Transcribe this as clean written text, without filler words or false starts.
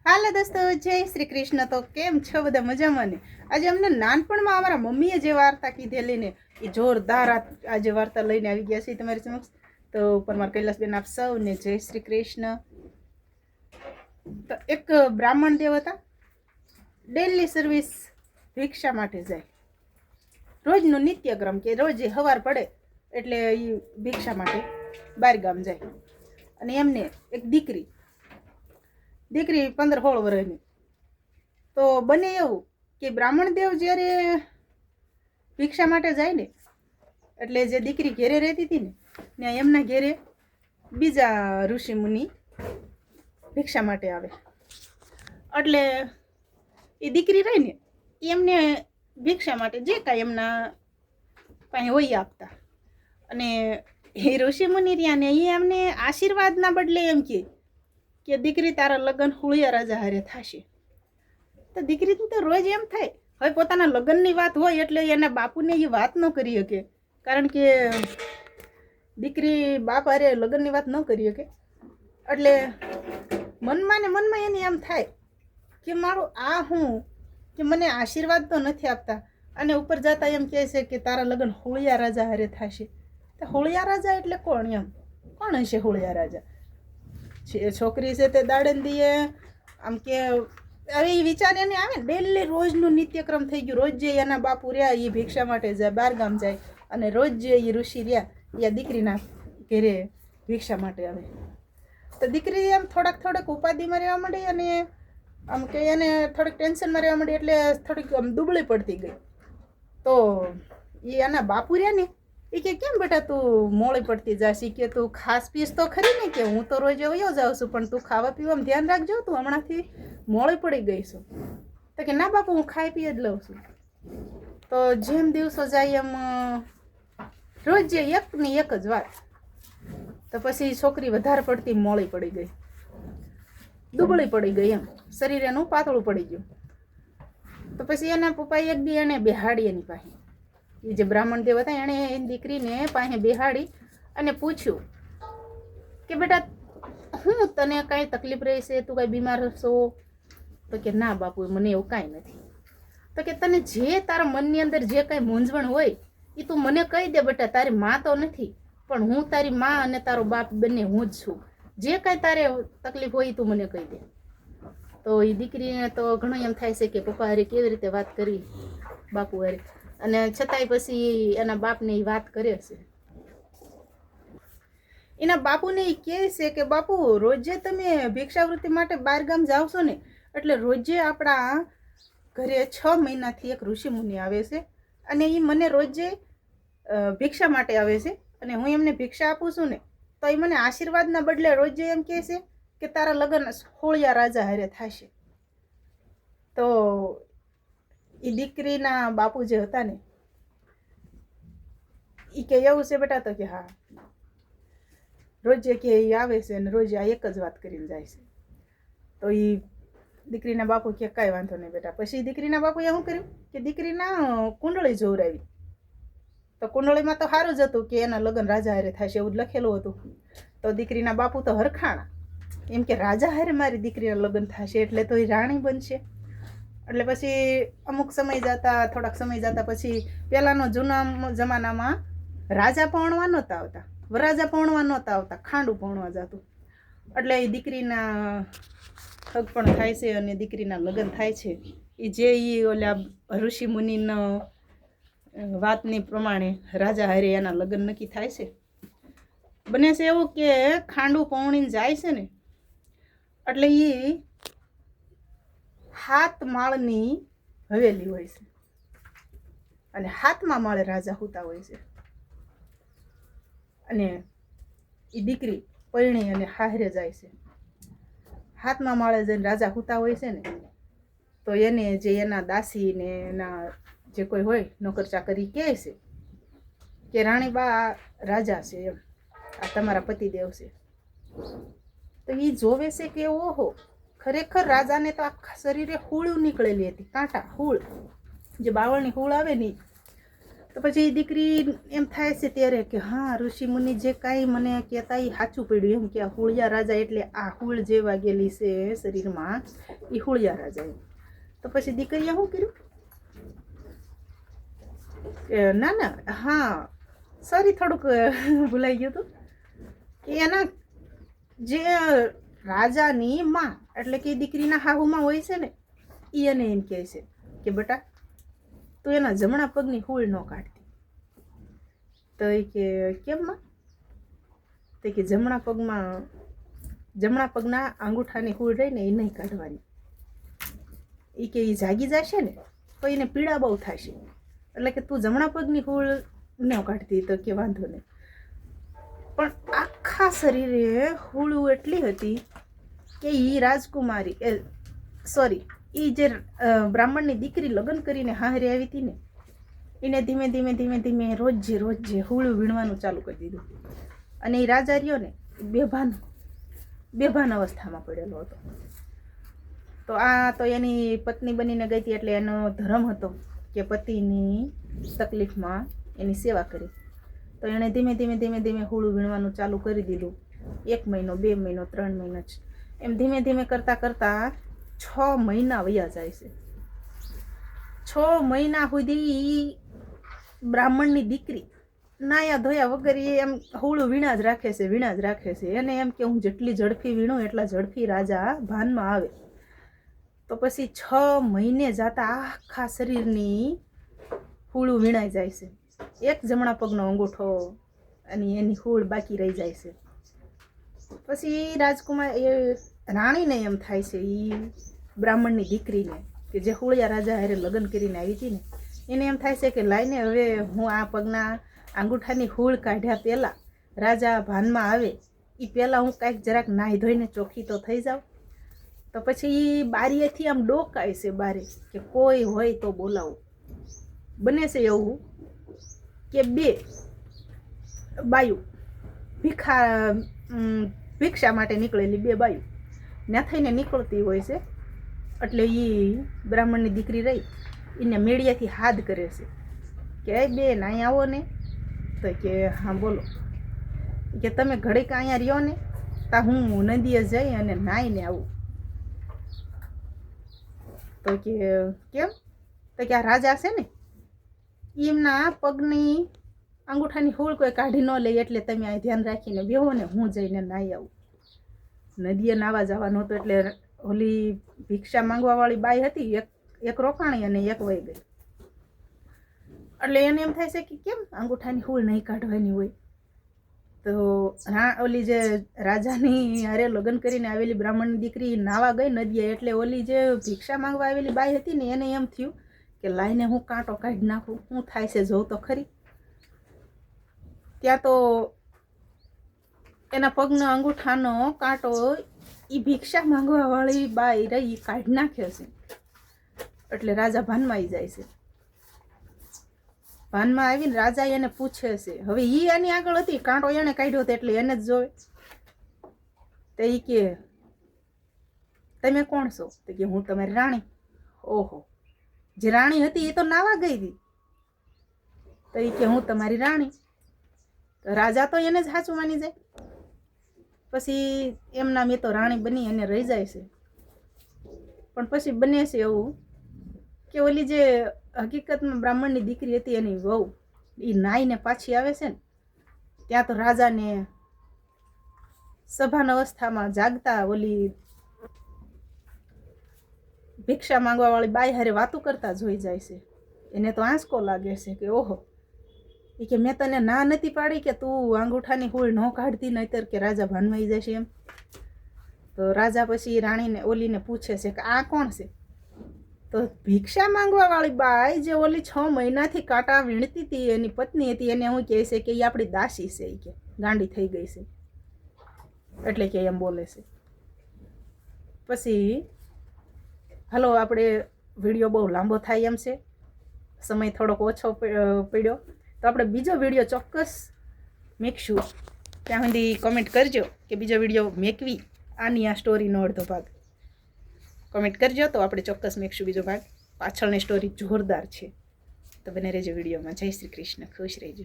હાલો દોસ્તો, જય શ્રી કૃષ્ણ. તો કેમ છો બધા? મજામાં ને? આજે અમને નાનપણમાં અમારા મમ્મીએ જે વાર્તા કીધેલી ને એ જોરદાર આજે વાર્તા લઈને આવી ગયા છે તમારી સમક્ષ. તો પરમાર કૈલાસબેન આપ સૌને જય શ્રી કૃષ્ણ. તો એક બ્રાહ્મણ દેવ હતા. ડેલી સર્વિસ ભિક્ષા માટે જાય. રોજનું નિત્યક્રમ કે રોજ સવાર પડે એટલે એ ભિક્ષા માટે બહાર ગામ જાય. અને એમને એક દીકરી 15-16 વર્ષની. તો બને એવું કે બ્રાહ્મણ દેવ જ્યારે ભિક્ષા માટે જાય ને એટલે જે દીકરી ઘેરે રહેતી હતી ને એમના ઘેરે બીજા ઋષિ મુનિ ભિક્ષા માટે આવે. એટલે એ દીકરી રહી ને એમને ભિક્ષા માટે જે કાંઈ એમના પાસે હોય આપતા. અને એ ઋષિ મુનિ રહ્યા ને એ એમને આશીર્વાદના બદલે એમ કે દીકરી તારા લગ્ન હુળિયા રાજા હારે થશે. તો દીકરીને તો રોજ એમ થાય. હવે પોતાના લગ્નની વાત હોય એટલે એના બાપુને એ વાત ન કરી શકે, કારણ કે દીકરી બાપ હારે લગ્નની વાત ન કરી શકે. એટલે મનમાં ને મનમાં એને એમ થાય કે મારું આ હું કે મને આશીર્વાદ તો નથી આપતા, અને ઉપર જતા એમ કહે છે કે તારા લગ્ન હોળિયા રાજા હારે થશે. તો હોળિયા રાજા એટલે કોણ? એમ કોણ હશે હોળિયા રાજા? છોકરી છે તે દાડન દીએ આમ કે હવે એ વિચાર એને આવે ને. ડેલી રોજનું નિત્યક્રમ થઈ ગયું. રોજ જે એના બાપુ રહ્યા એ ભિક્ષા માટે જાય, બહાર ગામ જાય, અને રોજ જે એ ઋષિ રહ્યા એ દીકરીના ઘેરે ભિક્ષા માટે આવે. તો દીકરી એમ થોડાક ઉપાધિમાં રહેવા માંડી, અને આમ કે એને થોડીક ટેન્શનમાં રહેવા માંડી, એટલે થોડીક આમ દુબળી પડતી ગઈ. તો એ એના બાપુ રહ્યા ને એ કે કેમ બેટા તું મોડી પડતી જાશી, કે તું ખાસ પીસ તો ખરી ને, કે હું તો રોજ વયો જાઉં છું, પણ તું ખાવા પીવામાં ધ્યાન રાખજો, તું હમણાંથી મોડી પડી ગઈ છું. તો કે ના બાપુ હું ખાઈ પી જ લઉં છું. તો જેમ દિવસો જાય એમ રોજ એકની એક જ વાત. તો પછી છોકરી વધારે પડતી મોડી પડી ગઈ, દુબળી પડી ગઈ, એમ શરીર એનું પાતળું પડી ગયું. તો પછી એના પપ્પાએ એક દી એને બેહાડી એની પાસે. એ જે બ્રાહ્મણ દેવ હતા એણે એની દીકરીને પાસે બેહાડી અને પૂછ્યું કે બેટા હું તને કાંઈ તકલીફ રહી છે, તું કાંઈ બીમાર છો? તો કે ના બાપુ મને એવું કાંઈ નથી. તો કે તને જે તારા મનની અંદર જે કાંઈ મૂંઝવણ હોય એ તું મને કહી દે બેટા. તારી માં તો નથી, પણ હું તારી માં અને તારો બાપ બંને હું જ છું. જે કાંઈ તારે તકલીફ હોય તું મને કહી દે. તો એ દીકરીને તો ઘણું એમ થાય છે કે પપ્પા હારે કેવી રીતે વાત કરી બાપુ હારે, અને છતાંય પછી એના બાપને એ વાત કરે છે. એના બાપુને એ કહે છે કે બાપુ રોજે તમે ભિક્ષાવૃત્તિ માટે બહાર ગામ જાઓ છો ને, એટલે રોજે આપણા ઘરે 6 મહિનાથી એક ઋષિ મુનિ આવે છે, અને એ મને રોજે ભિક્ષા માટે આવે છે, અને હું એમને ભિક્ષા આપું છું ને તો એ મને આશીર્વાદના બદલે રોજે એમ કહે છે કે તારા લગ્ન હોળિયા રાજા હારે થશે. તો એ દીકરીના બાપુ જે હતા ને એ કે એવું છે બેટા? તો કે હા, રોજે કે એ આવે છે અને રોજ આ એક જ વાત કરીને જાય છે. તો એ દીકરીના બાપુ કે કાંઈ વાંધો નહીં બેટા. પછી દીકરીના બાપુએ શું કર્યું કે દીકરીના કુંડળી જોવરાવી. તો કુંડળીમાં તો સારું જ હતું કે એના લગ્ન રાજા હારે થશે એવું જ લખેલું હતું. તો દીકરીના બાપુ તો હરખાણા એમ કે રાજા હારે મારી દીકરીના લગ્ન થશે એટલે તો એ રાણી બનશે. એટલે પછી અમુક સમય જતા, થોડાક સમય જતા પછી પહેલાંનો જૂના જમાનામાં રાજા પૌણવા નહોતા આવતા, વરરાજા પૌણવા નહોતા આવતા, ખાંડું પૌણવા જતું. એટલે એ દીકરીના હગ પણ થાય છે અને દીકરીના લગ્ન થાય છે. એ જે ઓલા ઋષિ મુનિનો વાતની પ્રમાણે રાજા હારે એના લગ્ન નક્કી થાય છે. બને છે એવું કે ખાંડું પૌણીને જાય છે ને એટલે એ 7 માળની હવેલી હોય છે, અને 7મા માળે રાજા હોતા હોય છે. અને એ દીકરી પરણી અને હારે જાય છે. 7મા માળે જઈને રાજા હોતા હોય છે ને તો એને જે એના દાસી ને એના જે કોઈ હોય નોકર ચાકરી કહે છે કે રાણીબા રાજા છે, એમ આ તમારા પતિદેવ છે. તો એ જોવે છે કે ઓહો, ખરેખર રાજાને તો આખા શરીરે હૂળ નીકળેલી હતી, કાંટા હૂળ, જે બાવળની હૂળ આવે ને. તો તો પછી એ દીકરી એમ થાય છે ત્યારે કે હા ઋષિમુનિ જે કાંઈ મને કહેતા એ સાચું પડ્યું એમ કે આ હુળિયા રાજા એટલે આ હુળ જે વાગેલી છે શરીરમાં એ હુળિયા રાજા એમ. તો પછી દીકરીએ શું કર્યું ના ના હા સોરી થોડુંક ભૂલાઈ ગયું હતું કે એના જે રાજાની માં એટલે કે દીકરીના હાહુમાં હોય છે ને એ એને એમ કહે છે કે બેટા તું એના જમણા પગની હુળ ન કાઢતી. તો એ કે કેમ માં? તો કે જમણા પગના અંગૂઠાની હુળ રહીને એ નહીં કાઢવાની. એ કે એ જાગી જશે ને તો એને પીડા બહુ થશે એટલે કે તું જમણા પગની હુળ ન કાઢતી. તો કે વાંધો નહીં. પણ આખા શરીરે હુળું એટલી હતી કે એ રાજકુમારી સોરી એ જે બ્રાહ્મણની દીકરી લગ્ન કરીને હારે આવી હતી ને એને ધીમે ધીમે રોજે હુળું વીણવાનું ચાલુ કરી દીધું. અને એ રાજા રહ્યો ને બેભાન અવસ્થામાં પડેલો હતો. તો આ તો એની પત્ની બનીને ગઈ હતી એટલે એનો ધર્મ હતો કે પતિની તકલીફમાં એની સેવા કરી. તો એણે ધીમે હુળું વીણવાનું ચાલુ કરી દીધું. 1 મહિનો 2 મહિનો 3 મહિના એમ ધીમે કરતાં 6 મહિના વયા જાય છે. 6 મહિના સુધી બ્રાહ્મણની દીકરી નાયા ધોયા વગર એ એમ હુળું વીણા જ રાખે છે. એને એમ કે હું જેટલી ઝડપી વીણું એટલા ઝડપી રાજા ભાનમાં આવે. તો પછી 6 મહિને જતા આખા શરીરની હુળું વીણાઈ જાય છે. એક જમણા પગનો અંગૂઠો અને એની હુળ બાકી રહી જાય છે. પછી રાજકુમાર એ રાણીને એમ થાય છે એ બ્રાહ્મણની દીકરીને કે જે હુળિયા રાજા હારે લગ્ન કરીને આવી હતી ને એને એમ થાય છે કે લાઈને હવે હું આ પગના અંગૂઠાની હુળ કાઢ્યા પહેલાં રાજા ભાનમાં આવે એ પહેલાં હું કાંઈક જરાક નાહી ધોઈને ચોખ્ખી તો થઈ જાઉં. તો પછી એ બારીએથી આમ ડોકાય છે બારે કે કોઈ હોય તો બોલાવું. બને છે એવું કે 2 બાયું ભિક્ષા માટે નીકળેલી 2 બાયું ના થઈને નીકળતી હોય છે. એટલે એ બ્રાહ્મણની દીકરી રહી એને મેળિયાથી હાથ કરે છે કે એ બેન અહીંયા આવો ને. તો કે હા બોલો. કે તમે ઘડીક અહીંયા રહ્યો ને તા હું નદીએ જઈ અને નાહીને આવું. તો કે કેમ? તો કે આ રાજા છે ને એમના પગની અંગૂઠાની હુળ કોઈ કાઢી ન લે એટલે તમે અહીં ધ્યાન રાખીને બેહો ને હું જઈને નાહી આવું. નદીએ નાવા જવાનું હતું એટલે ઓલી ભિક્ષા માંગવાવાળી બાઈ હતી એક રોકાણી અને એક વહી ગઈ. એટલે એને એમ થાય છે કે કેમ અંગૂઠાની હુળ નહીં કાઢવાની હોય. તો ઓલી જે રાજાની હારે લગ્ન કરીને આવેલી બ્રાહ્મણની દીકરી નાવા ગઈ નદીએ એટલે ઓલી જે ભિક્ષા માંગવા આવેલી બાઈ હતી ને એને એમ થયું કે લાઈને હું કાંટો કાઢી નાખું, હું થાય છે જોઉં તો ખરી. ત્યાં તો એના પગના અંગૂઠાનો કાંટો એ ભિક્ષા માંગવા વાળી બાઈ રહી કાઢી નાખ્યો છે. એટલે રાજા ભાનમાં આવી જાય છે. ભાનમાં આવીને રાજા એને પૂછે છે. હવે એ એની આગળ હતી, કાંટો એને કાઢ્યો હતો એટલે એને જ જોવે. તો એ કે તમે કોણ છો? તો કે હું તમારી રાણી. ઓહો, જે રાણી હતી એ તો નાવા ગઈ હતી. તો એ કે હું તમારી રાણી. તો રાજા તો એને જ સાચું માની જાય. પછી એમના મેં તો રાણી બની અને રહી જાય છે. પણ પછી બને છે એવું કે ઓલી જે હકીકતમાં બ્રાહ્મણની દીકરી હતી એની વહુ એ નાઈને પાછી આવે છે ને ત્યાં તો રાજાને સભાન અવસ્થામાં જાગતા ઓલી ભિક્ષા માંગવા વાળી બાઈ હારે વાતું કરતા જોઈ જાય છે. એને તો આંચકો લાગે છે કે ઓહો, એ કે મેં તને ના નથી પાડી કે તું અંગૂઠાની હુળ ન કાઢતી નહીતર કે રાજા ભાનમાં આવી જશે એમ. તો રાજા પછી રાણીને ઓલીને પૂછે છે કે આ કોણ છે? તો ભિક્ષા માંગવા વાળી બાઈ જે ઓલી 6 મહિનાથી કાંટા વીણતી હતી એની પત્ની હતી એને હું કહે છે કે એ આપણી દાસી છે. એ કે ગાંડી થઈ ગઈ છે એટલે કે એમ બોલે છે. પછી હાલો આપણે વિડીયો બહુ લાંબો થાય એમ છે, સમય થોડોક ઓછો પડ્યો તો આપણે બીજો વિડીયો ચોક્કસ મેકશું. ત્યાં સુધી કોમેન્ટ કરજો કે બીજો વિડીયો મેકવી આની આ સ્ટોરીનો અડધો ભાગ કોમેન્ટ કરજો તો આપણે ચોક્કસ મેકશું બીજો ભાગ. પાછળની સ્ટોરી જોરદાર છે. તો બને રહેજો વિડીયોમાં. જય શ્રી કૃષ્ણ. ખુશ રહેજો.